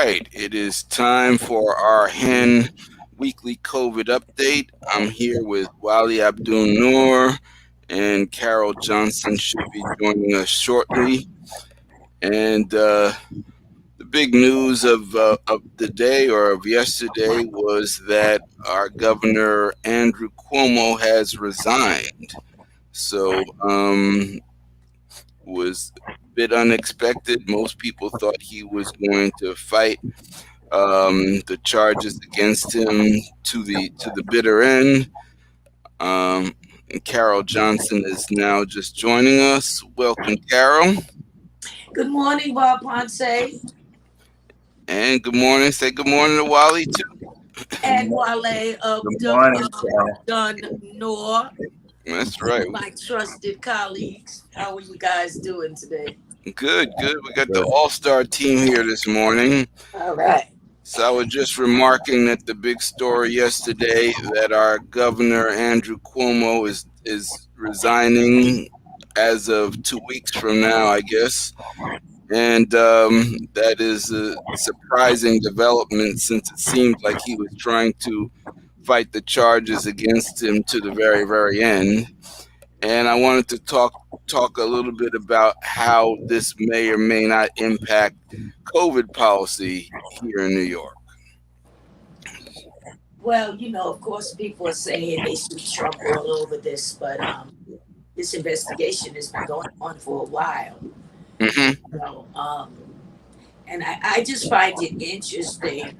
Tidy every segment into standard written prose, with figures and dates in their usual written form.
right, it is time for our hen weekly COVID update. I'm here with Wali Abdul Noor, and Carol Johnson should be joining us shortly. And the big news of the day or of yesterday was that our governor Andrew Cuomo has resigned. So was a bit unexpected. Most people thought he was going to fight the charges against him to the bitter end. Um, and Carol Johnson is now just joining us. Welcome, Carol. Good morning, Bob Ponce And good morning. Say good morning to Wally too. Good and mo- Wale of good morning, Dun Nor, That's right. my trusted colleagues. How are you guys doing today? Good, good. We got the Good. all-star team here this morning. All right. So I was just remarking that the big story yesterday that our governor Andrew Cuomo is resigning as of 2 weeks from now, I guess. And that is a surprising development since it seemed like he was trying to fight the charges against him to the very, very end. And I wanted to talk a little bit about how this may or may not impact COVID policy here in New York. Well, of course, people are saying they should Trump all over this, but this investigation has been going on for a while. Hmm. You know, and I just find it interesting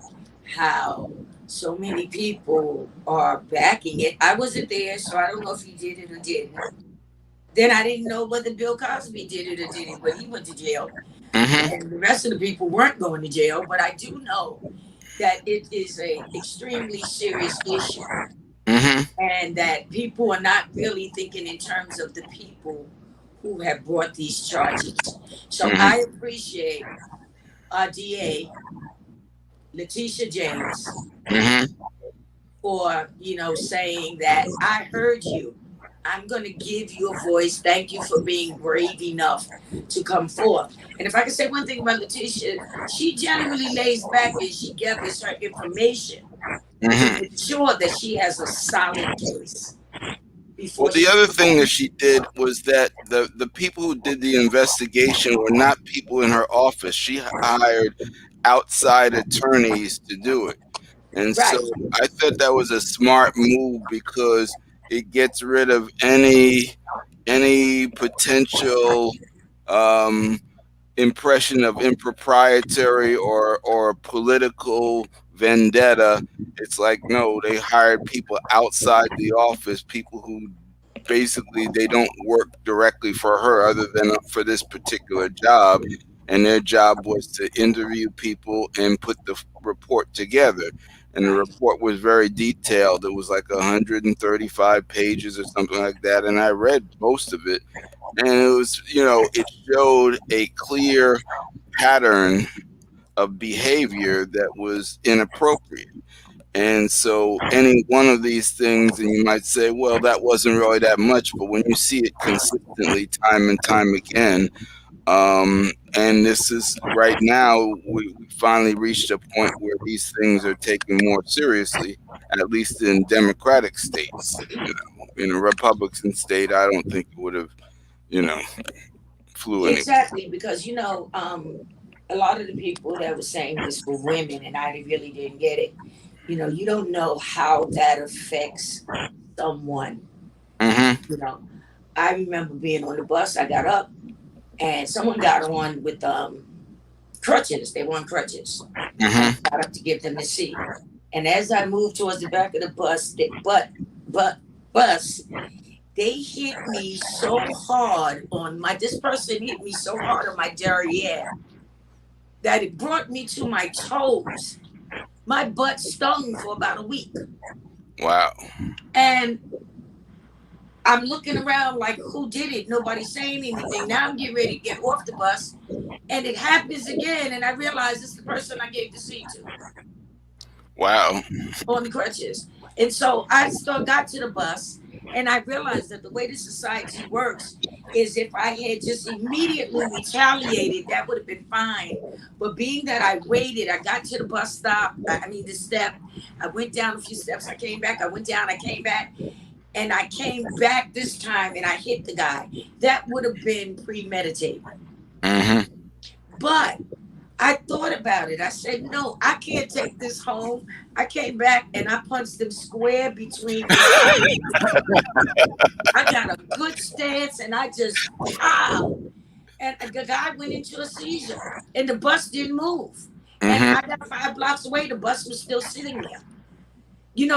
how so many people are backing it. I wasn't there, so I don't know if he did it or didn't. Then I didn't know whether Bill Cosby did it or didn't, but he went to jail. Hmm. And the rest of the people weren't going to jail. But I do know that it is a extremely serious issue Hmm. and that people are not really thinking in terms of the people who have brought these charges. So Hmm. I appreciate our DA, Letitia James, Hmm. for saying that I heard you. I'm going to give you a voice. Thank you for being brave enough to come forth. And if I can say one thing about Letitia, she generally lays back and she gathers her information to Hmm. make sure that she has a solid case Well, before the she. other thing that she did was that the people who did the investigation were not people in her office. She hired outside attorneys to do it. And so Right. I thought that was a smart move because it gets rid of any potential um, impression of impropriety or political vendetta. It's like no, they hired people outside the office, people who basically they don't work directly for her other than for this particular job, and their job was to interview people and put the report together. And the Right. report was very detailed. It was like 135 pages or something like that, and I read most of it. And it was, it showed a clear pattern of behavior that was inappropriate. And so, any one of these things, and you might say, well, that wasn't really that much, but when you see it consistently, time and time again, and this is right now, we finally reached a point where these things are taken more seriously, at least in Democratic states. In a Republican state, I don't think it would have, you know, flew anywhere. Exactly, because a lot of the people that were saying this were women, and I really didn't get it. You don't know how that affects someone. Hmm. You know, I remember being on the bus. I got up, and someone got on with crutches. They were on crutches, and Hmm. I got up to give them the seat. And as I moved towards the back of the bus, but bus, they hit me so hard on my. This person hit me so hard on my derriere that it brought me to my toes. My butt stung for about a week, Wow. and I'm looking around like, who did it? Nobody's saying anything. Now I'm getting ready to get off the bus, and it happens again, and I realize it's the person I gave the seat to Wow. on the crutches. And so I still got to the bus, And I realized that the way the society works is if I had just immediately retaliated, that would have been fine. But being that I waited, I got to the bus stop, I mean, the step, I went down a few steps, I came back, I went down, I came back, and I came back this time and I hit the guy. That would have been premeditated. Mhm. But I thought about it. I said, no, I can't take this home. I came back and I punched him square between his eyes. I got a good stance and I just pow. And the guy went into a seizure and the bus didn't move. And Mhm. I got 5 blocks away, the bus was still sitting there.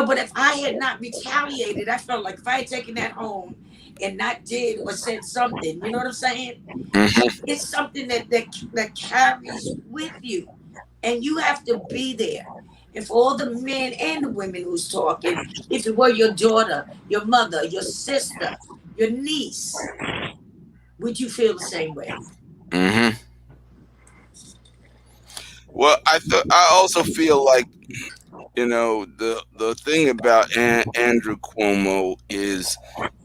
But if I had not retaliated, I felt like if I had taken that home and not did or said something, you know what I'm saying? Mhm. It's something that carries with you, and you have to be there. And for all the men and the women who's talking, if it were your daughter, your mother, your sister, your niece, would you feel the same way? Mhm. Well, I also feel like, the thing about Andrew Cuomo is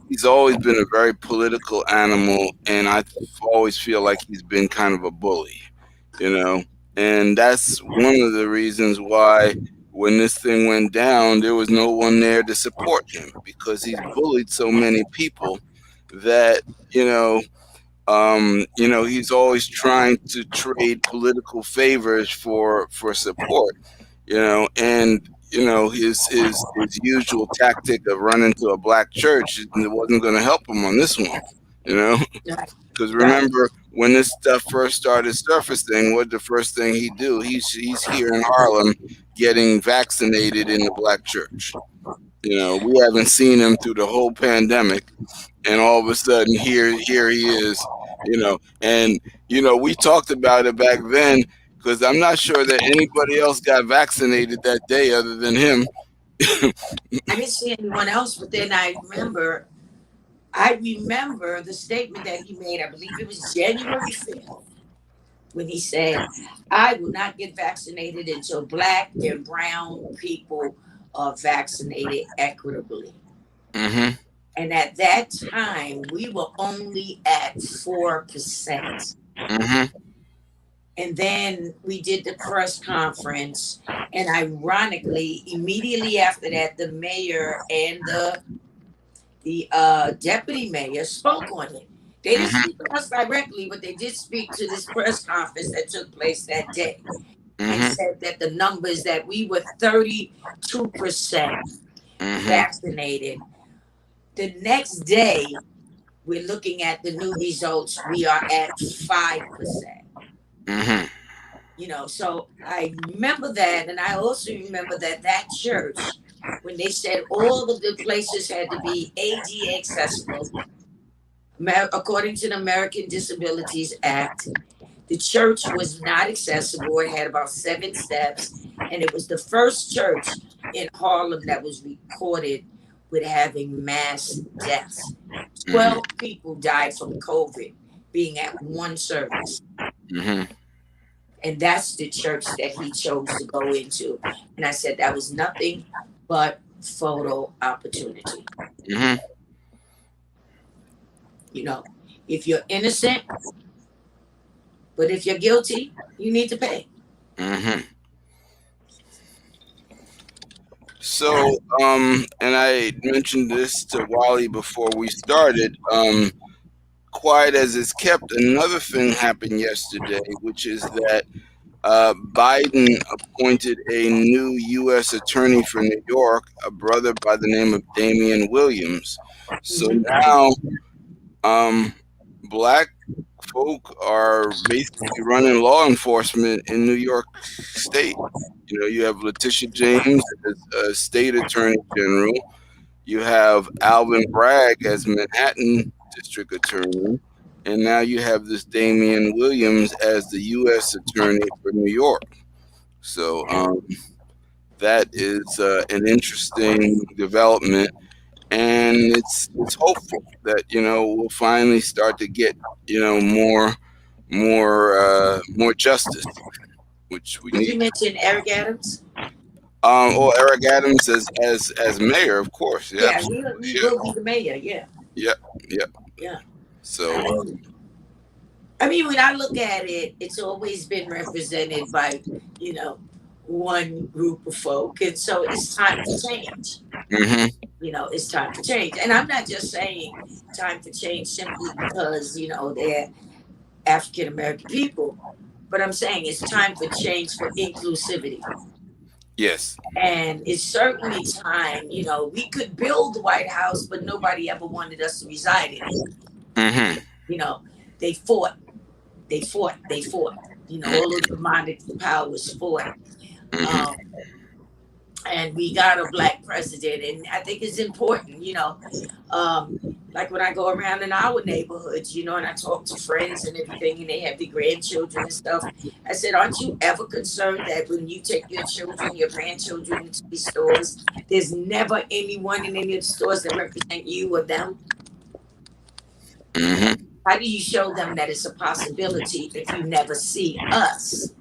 he's always been a very political animal, and always feel like he's been kind of a bully, you know, and that's one of the reasons why when this thing went down, there was no one there to support him because he's bullied so many people that you know he's always trying to trade political favors for support, and his usual tactic of running to a black church, it wasn't going to help him on this one, you know, Right, because right. remember when this stuff first started surfacing, what the first thing he do? He's here in Harlem getting vaccinated in the black church. We haven't seen him through the whole pandemic, and all of a sudden here he is, and we talked about it back then because I'm not sure that anybody else got vaccinated that day other than him. I didn't see anyone else, but then I remember the statement that he made. I believe it was January 5th when he said, I will not get vaccinated until black and brown people are vaccinated equitably. Mhm. And at that time, we were only at 4%. Mhm. And then we did the press conference. And ironically, immediately after that, the mayor and the deputy mayor spoke on it. They didn't Mhm. speak to us directly, but they did speak to this press conference that took place that day and Mhm. said that the numbers that we were 32% Mhm. vaccinated. The next day, we're looking at the new results. We are at 5%. Mhm. So I remember that. And I also remember that church, when they said all of the places had to be ADA accessible, according to the American Disabilities Act, the church was not accessible. It had about 7 steps, and it was the first church in Harlem that was recorded with having mass deaths. Mhm. 12 people died from COVID being at one service. Mhm. And that's the church that he chose to go into. And I said that was nothing but photo opportunity. Mhm. You know, if you're innocent, but if you're guilty, you need to pay. Mhm. So, and I mentioned this to Wally before we started. Quiet as it's kept, another thing happened yesterday, which is that Biden appointed a new U.S. attorney for New York, a brother by the name of Damian Williams. So Mhm. now, black folk are basically running law enforcement in New York State. You have Letitia James as state attorney general. You have Alvin Bragg as Manhattan district attorney. And now you have this Damian Williams as the U.S. attorney for New York. So that is an interesting development, and it's hopeful that we'll finally start to get more justice, which we Did need. you mention Eric Adams? Or Eric Adams as mayor, of course. Yeah, Yeah, absolutely. he Yeah, will be the mayor. Yeah, yeah, yeah. yeah. I So, mean, I mean, when I look at it, it's always been represented by, you know, one group of folk, and so it's time for change. hmm It's time for change, and I'm not just saying time for change simply because they're African American people, but I'm saying it's time for change for inclusivity. yes. And it's certainly time, we could build the White House, but nobody ever wanted us to reside in it. hmm You know, they fought, they fought. All of the demonic powers fought. hmm Um, and we got a black president, and I think it's important, um, like when I go around in our neighborhoods, and I talk to friends and everything, and they have the grandchildren and stuff. I said, aren't you ever concerned that when you take your children, your grandchildren into these stores, there's never anyone in any of the stores that represent you or them? hmm How do you show them that it's a possibility if you never see us?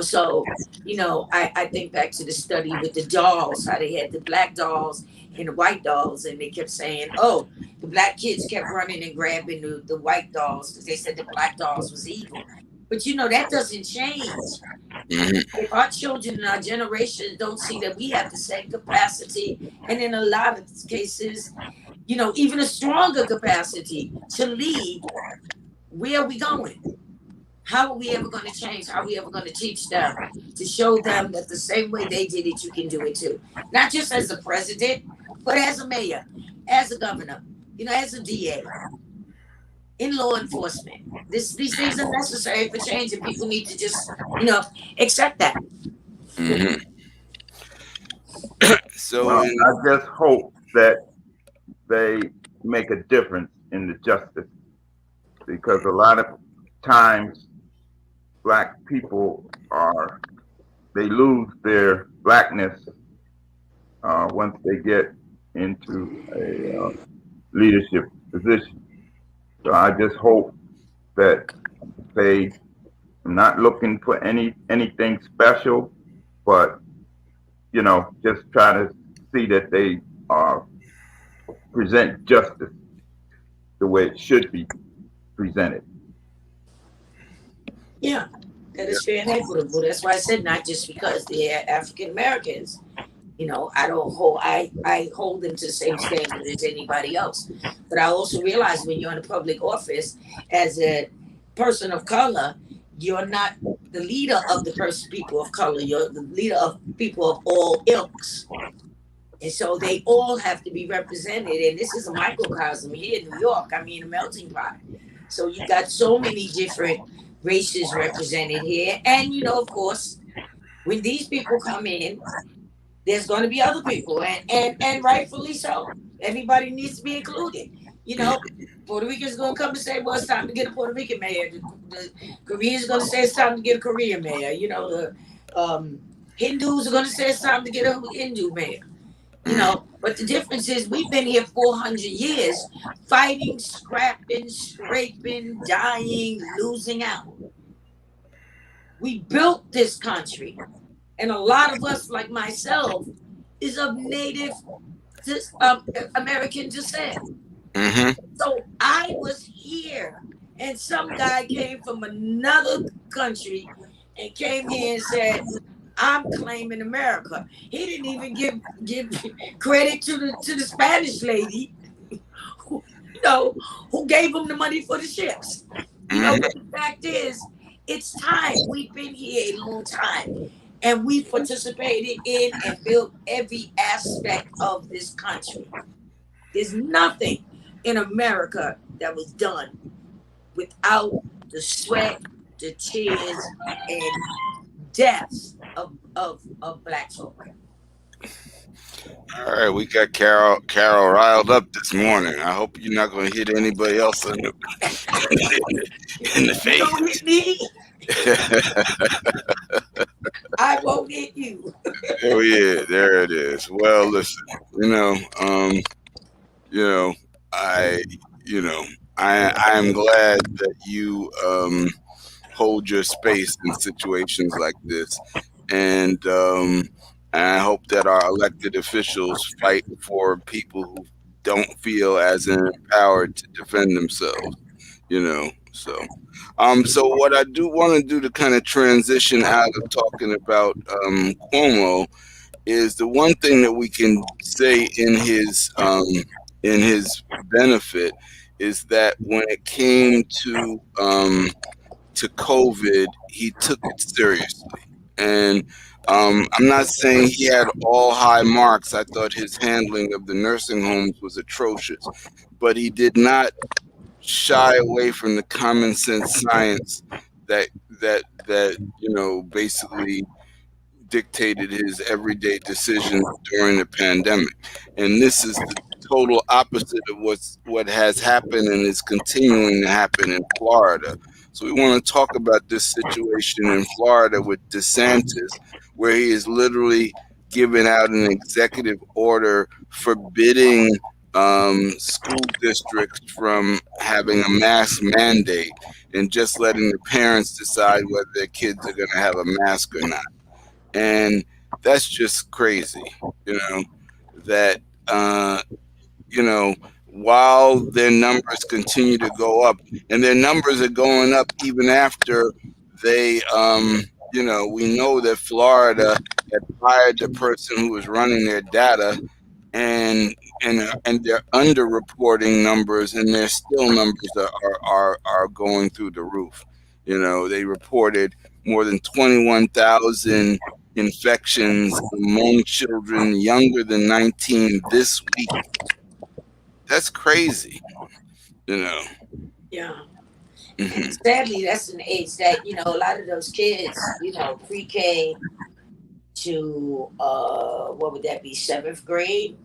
So I think back to the study with the dolls, how they had the black dolls and the white dolls, and they kept saying, oh, the black kids kept running and grabbing the white dolls because they said the black dolls was evil. But that doesn't change. hmm If our children and our generations don't see that we have the same capacity, and in a lot of cases, even a stronger capacity to lead, where are we going? How are we ever going to change? How are we ever going to teach them to show them that the same way they did it, you can do it too? Not just as a president, but as a mayor, as a governor, as a DA, in law enforcement. These things are necessary for change, and people need to just, accept that. hmm So, Well, I just hope that they make a difference in the justice because a lot of times black people they lose their blackness once they get into a leadership position. So I just hope that they I'm not looking for anything special, but just try to see that they present justice the way it should be presented. Yeah, that is fair and equitable. That's why I said not just because they're African Americans. I don't hold I hold them to the same standard as anybody else. But I also realize when you're in a public office as a person of color, you're not the leader of the people of color. You're the leader of people of all ilks. And so they all have to be represented. And this is a microcosm here in New York. I mean, a melting pot. So you got so many different races represented here. And, of course, when these people come in, there's going to be other people, and rightfully so. Everybody needs to be included. You know, Puerto Ricans going to come and say, "Well, it's time to get a Puerto Rican mayor." The Koreans going to say it's time to get a Korean mayor. The Hindus are going to say it's time to get a Hindu mayor. But the difference is we've been here 400 years, fighting, scrapping, scraping, dying, losing out. We built this country, and a lot of us, like myself, is of Native American descent. hmm So I was here, and some guy came from another country and came here and said, "I'm claiming America." He didn't even give credit to the Spanish lady, who, who gave him the money for the ships. But the fact is, it's time. We've been here a long time, and we participated in and built every aspect of this country. There's nothing in America that was done without the sweat, the tears, and deaths of black folk. All right, we got Carol riled up this morning. I hope you're not going to hit anybody else in the You don't face. hit me, I won't hit you. Oh yeah, there it is. Well, listen, you know, I, you know, I am glad that you hold your space in situations like this, and And I hope that our elected officials fight for people who don't feel as empowered to defend themselves, you know. So what I do want to do to kind of transition out of talking about Cuomo is the one thing that we can say in his benefit is that when it came to COVID, he took it seriously. And I'm not saying he had all high marks. I thought his handling of the nursing homes was atrocious, but he did not shy away from the common sense science that basically dictated his everyday decisions during the pandemic. And this is the total opposite of what has happened and is continuing to happen in Florida. So we want to talk about this situation in Florida with DeSantis, where he is literally giving out an executive order forbidding school districts from having a mask mandate and just letting the parents decide whether their kids are going to have a mask or not. And that's just crazy, you know, that uh you know while their numbers continue to go up, and their numbers are going up even after they we know that Florida had fired the person who was running their data, and and they're underreporting numbers, and their still numbers are going through the roof. They reported more than 21,000 infections among children younger than 19 this week. That's crazy, you know. Yeah. And Hmm. sadly, that's an age that, a lot of those kids, pre-K to, what would that be, seventh grade,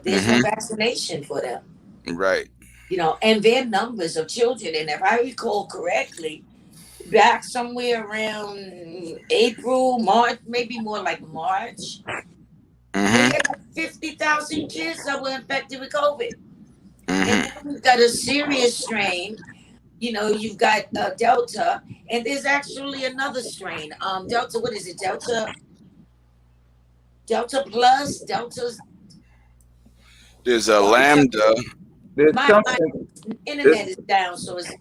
there's no Hmm. vaccination for them. Right. And their numbers of children, and if I recall correctly, back somewhere around April, March, maybe more like March, they Hmm. had like 50,000 kids that were infected with COVID. And now Hmm. we've got a serious strain. You've got Delta, and there's actually another strain. Delta, what is it? Delta Plus, Delta's. There's a Oh, I'm sorry. lambda. There's My something. internet There's, is down, so it's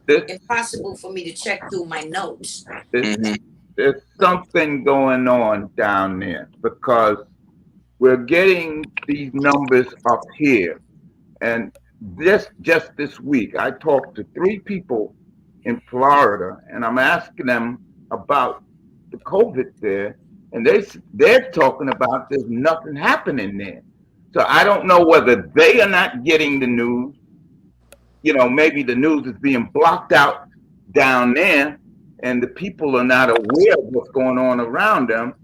there's, impossible for me to check through my notes. there's, Hmm. there's something going on down there because we're getting these numbers up here. And just this week, I talked to three people in Florida, and I'm asking them about the COVID there, and they're talking about there's nothing happening there. So I don't know whether they are not getting the news. Maybe the news is being blocked out down there, and the people are not aware of what's going on around them,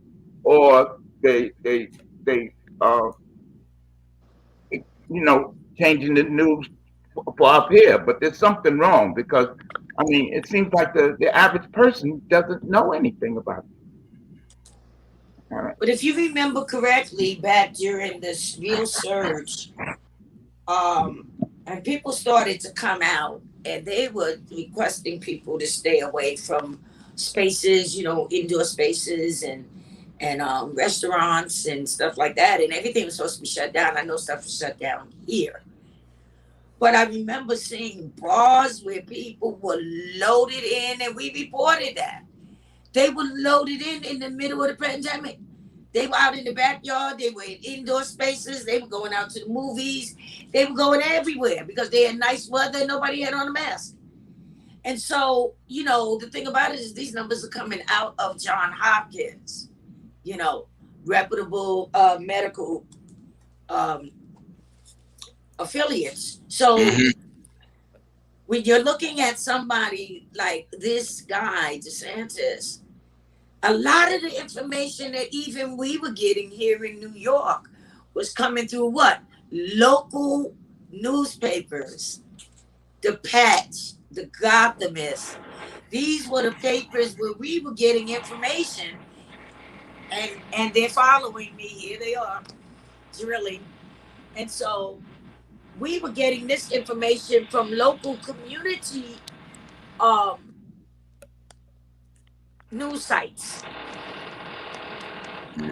or they changing the news for up here. But there's something wrong because I mean, it seems like the average person doesn't know anything about it. All right. But if you remember correctly, back during this real surge, and people started to come out, and they were requesting people to stay away from spaces, indoor spaces and restaurants and stuff like that, and everything was supposed to be shut down. I know stuff was shut down here, but I remember seeing bars where people were loaded in, and we reported that they were loaded in the middle of the pandemic. They were out in the backyard. They were in indoor spaces. They were going out to the movies. They were going everywhere because they had nice weather and nobody had on a mask. And so, the thing about it is these numbers are coming out of John Hopkins, you know, reputable medical um, affiliates. So Hmm. when you're looking at somebody like this guy, DeSantis, a lot of the information that even we were getting here in New York was coming through what? Local newspapers, the Patch, the Gothamist. These were the papers where we were getting information, and they're following me. Here they are drilling. And so we were getting this information from local community um, news sites. Hmm.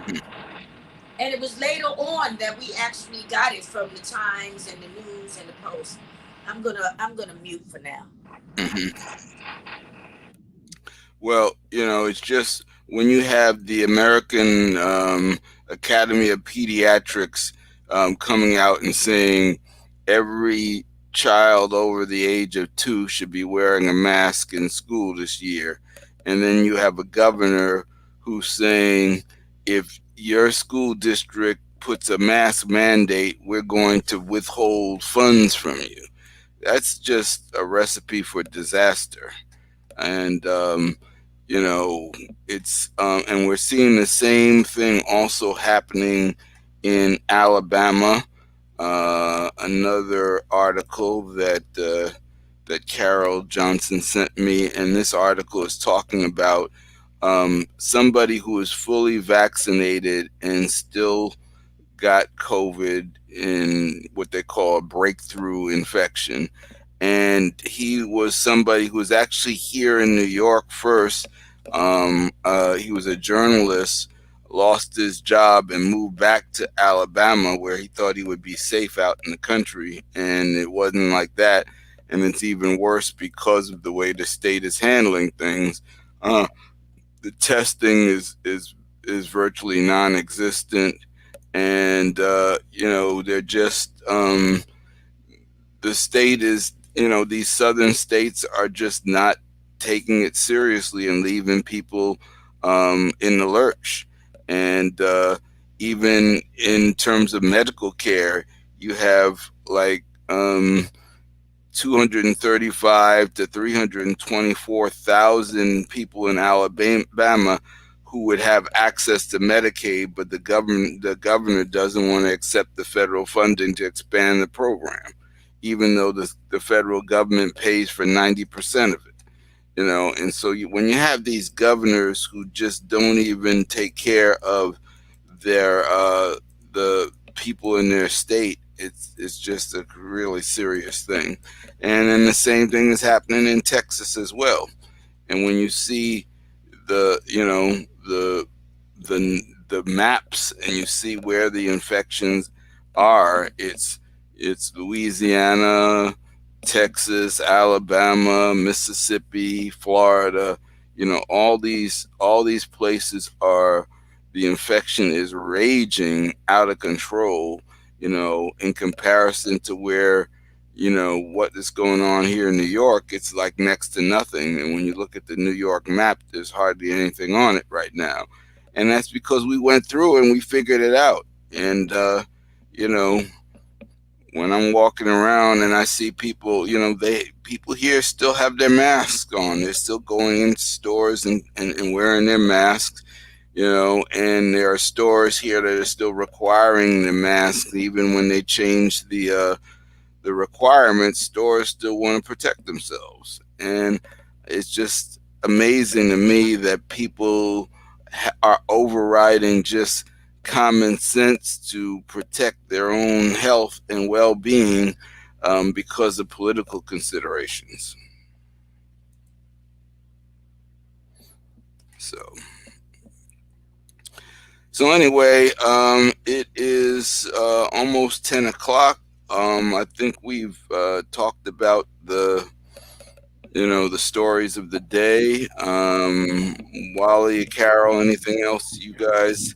And it was later on that we actually got it from the Times and the News and the Post. I'm gonna mute for now. Hmm. Well, it's just when you have the American Academy of Pediatrics coming out and saying every child over the age of 2 should be wearing a mask in school this year. And then you have a governor who's saying if your school district puts a mask mandate, we're going to withhold funds from you. That's just a recipe for disaster. And you know and we're seeing the same thing also happening in Alabama. Another article that Carol Johnson sent me, and this article is talking about somebody who is fully vaccinated and still got COVID in what they call a breakthrough infection. And he was somebody who was actually here in New York first. He was a journalist, lost his job, and moved back to Alabama where he thought he would be safe out in the country. And it wasn't like that. And it's even worse because of the way the state is handling things. The testing is virtually non-existent, and they're just the state is these southern states are just not taking it seriously and leaving people in the lurch. And even in terms of medical care, you have like 235 to 324,000 people in Alabama who would have access to Medicaid, but the governor doesn't want to accept the federal funding to expand the program, even though the federal government pays for 90% of it. And so when you have these governors who just don't even take care of their the people in their state, it's just a really serious thing. And then the same thing is happening in Texas as well. And when you see the you know the maps and you see where the infections are, it's Louisiana, Texas, Alabama, Mississippi, Florida. All these places are the infection is raging out of control. In comparison to where what is going on here in New York, it's like next to nothing. And when you look at the New York map, there's hardly anything on it right now. And that's because we went through and we figured it out. And you know, when I'm walking around and I see people, people here still have their masks on. They're still going into stores and wearing their masks. And there are stores here that are still requiring the mask even when they change the requirements. Stores still want to protect themselves. And it's just amazing to me that people are overriding just common sense to protect their own health and well-being because of political considerations. So, so anyway, it is almost 10 o'clock. I think we've talked about the stories of the day. Wally, Carol, anything else you guys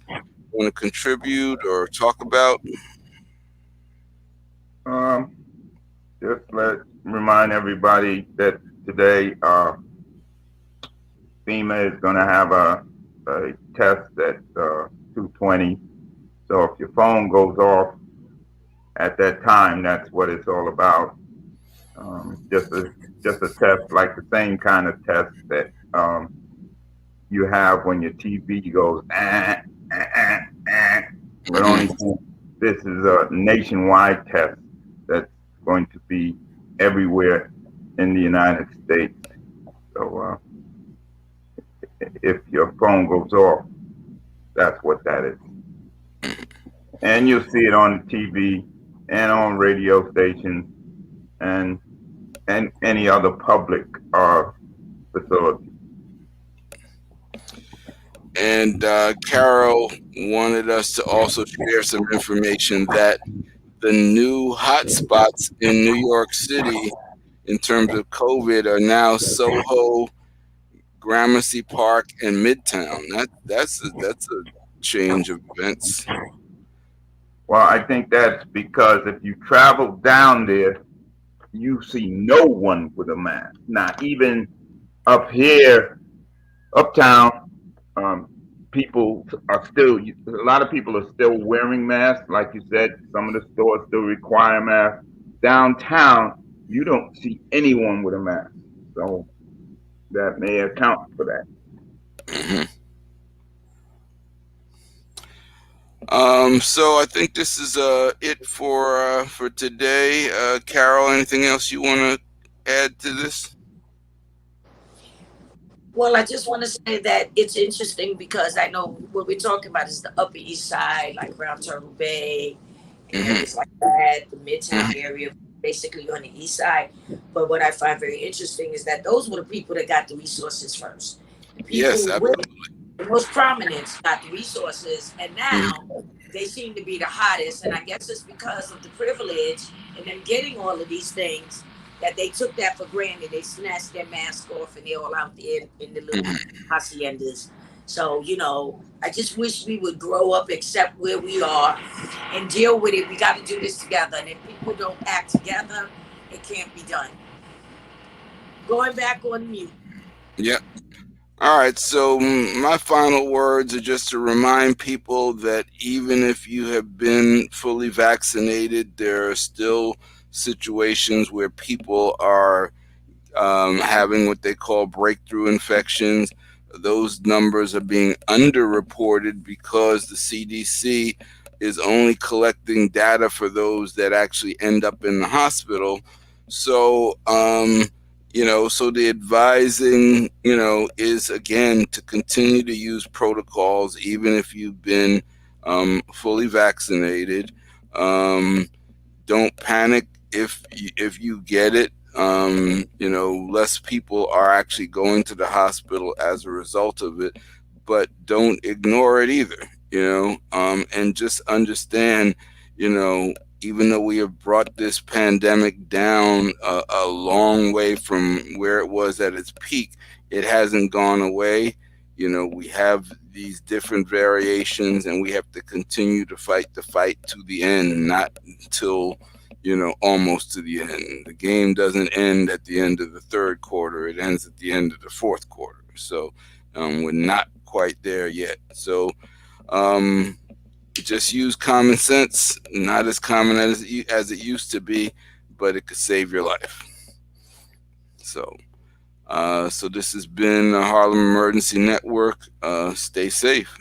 want to contribute or talk about? Um, just let remind everybody that today FEMA is going to have a test at 2:20. So if your phone goes off at that time, that's what it's all about. Just a test, like the same kind of test that you have when your TV goes but only Hmm. this is a nationwide test that's going to be everywhere in the United States. So if your phone goes off, that's what that is. And you'll see it on TV and on radio stations and any other public facility. And Carol wanted us to also share some information that the new hotspots in New York City in terms of COVID are now Soho, Gramercy Park, and Midtown. That's a change of events. Well, I think that's because if you travel down there, you see no one with a mask. Not even up here, uptown, um, people are still, a lot of people are still wearing masks. Like you said, some of the stores still require masks. Downtown, you don't see anyone with a mask. So that may account for that. Hmm. So I think this is it for today. Carol, anything else you want to add to this? Well, I just want to say that it's interesting because I know what we're talking about is the Upper East Side, like around Turtle Bay and Hmm. areas like that, the Midtown Hmm. area, basically on the East Side. But what I find very interesting is that those were the people that got the resources first. The Yes, people with absolutely. the most prominence got the resources, and now Hmm. they seem to be the hottest. And I guess it's because of the privilege and them getting all of these things that they took that for granted. They snatched their mask off and they're all out there in the little Hmm. haciendas. So, I just wish we would grow up, accept where we are, and deal with it. We got to do this together. And if people don't act together, it can't be done. Going back on mute. Yeah. All right, so my final words are just to remind people that even if you have been fully vaccinated, there are still situations where people are having what they call breakthrough infections. Those numbers are being underreported because the CDC is only collecting data for those that actually end up in the hospital. So, so the advising, is again to continue to use protocols, even if you've been fully vaccinated. Um, don't panic if you get it. Less people are actually going to the hospital as a result of it, but don't ignore it either. And just understand, you know, even though we have brought this pandemic down a long way from where it was at its peak, it hasn't gone away. We have these different variations, and we have to continue to fight the fight to the end, not until almost to the end. The game doesn't end at the end of the third quarter; it ends at the end of the fourth quarter. So we're not quite there yet. So um, just use common sense. Not as common as it used to be, but it could save your life. So. So this has been the Harlem Emergency Network. Stay safe.